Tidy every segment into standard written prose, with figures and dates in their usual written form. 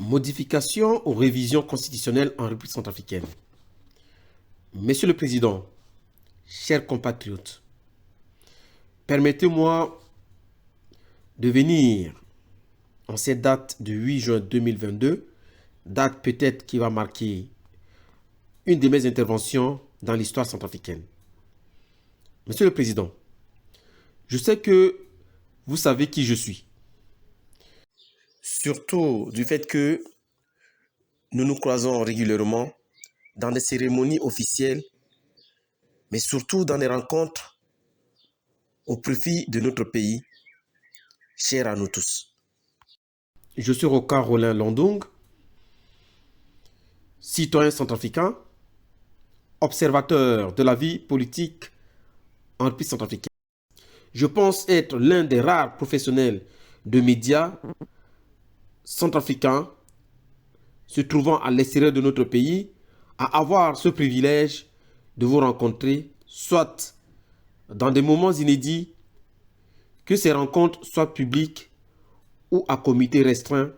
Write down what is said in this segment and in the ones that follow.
Modification ou révision constitutionnelle en République centrafricaine. Monsieur le Président, chers compatriotes, permettez-moi de venir en cette date du 8 juin 2022, date peut-être qui va marquer une de mes interventions dans l'histoire centrafricaine. Monsieur le Président, je sais que vous savez qui je suis. Surtout du fait que nous nous croisons régulièrement dans des cérémonies officielles, mais surtout dans des rencontres au profit de notre pays, cher à nous tous. Je suis Rocard Rollin Landung, citoyen centrafricain, observateur de la vie politique en République centrafricaine. Je pense être l'un des rares professionnels de médias centrafricains se trouvant à l'extérieur de notre pays à avoir ce privilège de vous rencontrer, soit dans des moments inédits, que ces rencontres soient publiques ou à comité restreint,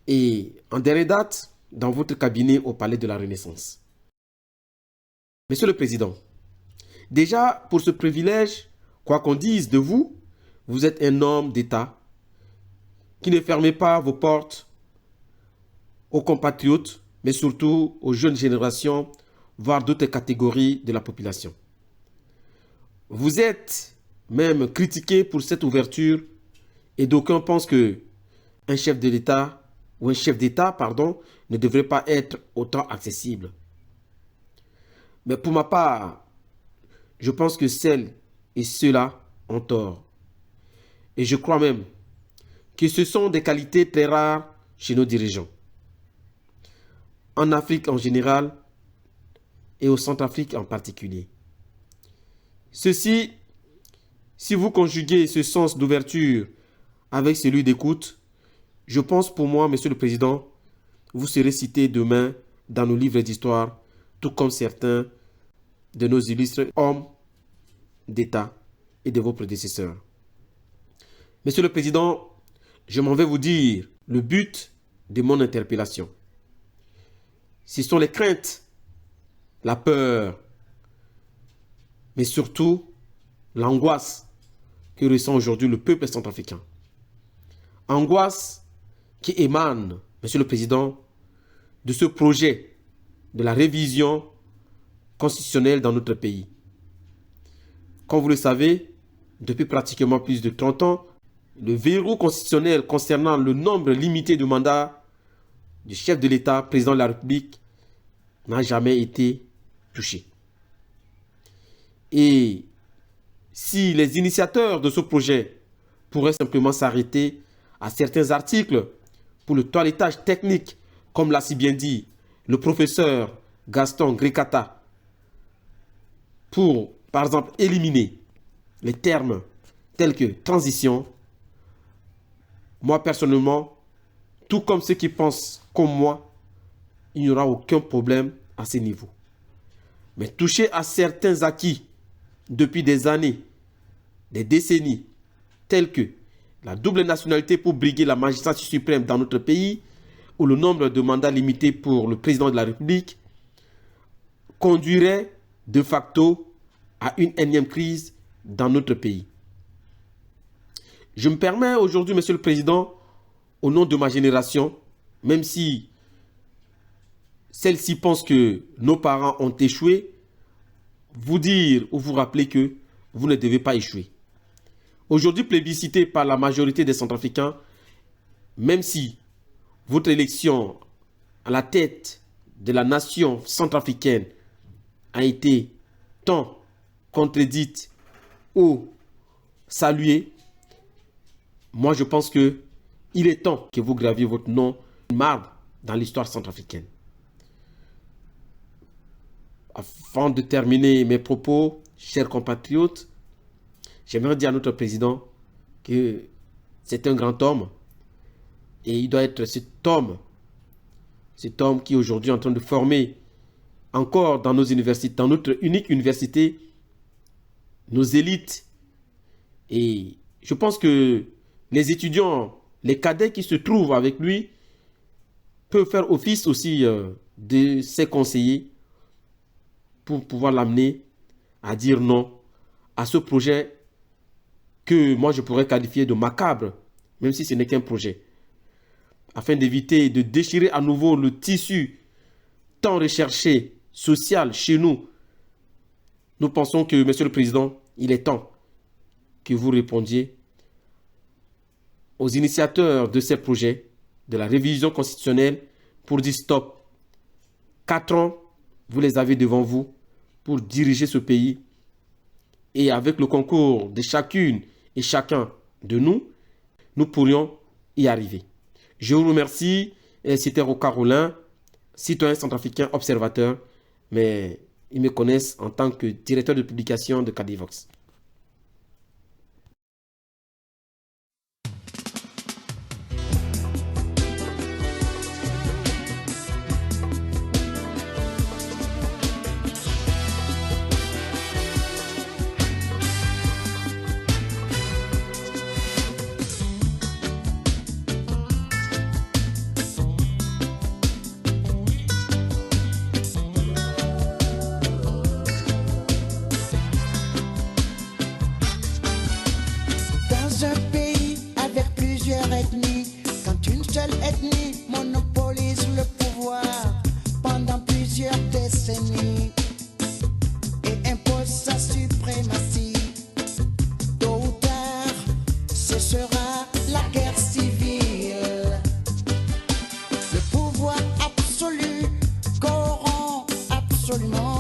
et en dernière date, dans votre cabinet au Palais de la Renaissance. Monsieur le Président, déjà pour ce privilège, quoi qu'on dise de vous, vous êtes un homme d'État qui ne fermez pas vos portes aux compatriotes, mais surtout aux jeunes générations, voire d'autres catégories de la population. Vous êtes même critiqué pour cette ouverture et d'aucuns pensent que un chef de l'État ou un chef d'État, pardon, ne devrait pas être autant accessible. Mais pour ma part, je pense que celles et ceux-là ont tort. Et je crois même que ce sont des qualités très rares chez nos dirigeants. En Afrique en général et au Centrafrique en particulier. Ceci, si vous conjuguez ce sens d'ouverture avec celui d'écoute, je pense pour moi, Monsieur le Président, vous serez cité demain dans nos livres d'histoire, tout comme certains de nos illustres hommes d'État et de vos prédécesseurs. Monsieur le Président, je m'en vais vous dire le but de mon interpellation. Ce sont les craintes, la peur, mais surtout l'angoisse que ressent aujourd'hui le peuple centrafricain. Angoisse qui émane, Monsieur le Président, de ce projet de la révision constitutionnelle dans notre pays. Comme vous le savez, depuis pratiquement plus de 30 ans, le verrou constitutionnel concernant le nombre limité de mandats du chef de l'État, président de la République, n'a jamais été touché. Et si les initiateurs de ce projet pourraient simplement s'arrêter à certains articles pour le toilettage technique, comme l'a si bien dit le professeur Gaston Gricata, pour, par exemple, éliminer les termes tels que transition, moi personnellement, tout comme ceux qui pensent comme moi, il n'y aura aucun problème à ce niveau. Mais toucher à certains acquis depuis des années, des décennies, tels que la double nationalité pour briguer la magistrature suprême dans notre pays, ou le nombre de mandats limités pour le président de la République, conduirait de facto à une énième crise dans notre pays. Je me permets aujourd'hui, Monsieur le Président, au nom de ma génération, même si celle-ci pense que nos parents ont échoué, vous dire ou vous rappeler que vous ne devez pas échouer. Aujourd'hui plébiscité par la majorité des Centrafricains, même si votre élection à la tête de la nation centrafricaine a été tant contredite ou saluée, moi je pense que il est temps que vous graviez votre nom marbre dans l'histoire centrafricaine. Avant de terminer mes propos, chers compatriotes, j'aimerais dire à notre président que c'est un grand homme et il doit être cet homme qui aujourd'hui est en train de former encore dans nos universités, dans notre unique université, nos élites. Et je pense que les étudiants les cadets qui se trouvent avec lui peuvent faire office aussi de ses conseillers pour pouvoir l'amener à dire non à ce projet que moi je pourrais qualifier de macabre, même si ce n'est qu'un projet, afin d'éviter de déchirer à nouveau le tissu tant recherché, social, chez nous. Nous pensons que, Monsieur le Président, il est temps que vous répondiez aux initiateurs de ces projets, de la révision constitutionnelle, pour dire stop. 4 ans, vous les avez devant vous pour diriger ce pays. Et avec le concours de chacune et chacun de nous, nous pourrions y arriver. Je vous remercie. C'était Rocarolin, citoyen centrafricain observateur, mais ils me connaissent en tant que directeur de publication de Cadivox. Quand une seule ethnie monopolise le pouvoir pendant plusieurs décennies et impose sa suprématie, tôt ou tard, ce sera la guerre civile. Le pouvoir absolu corrompt absolument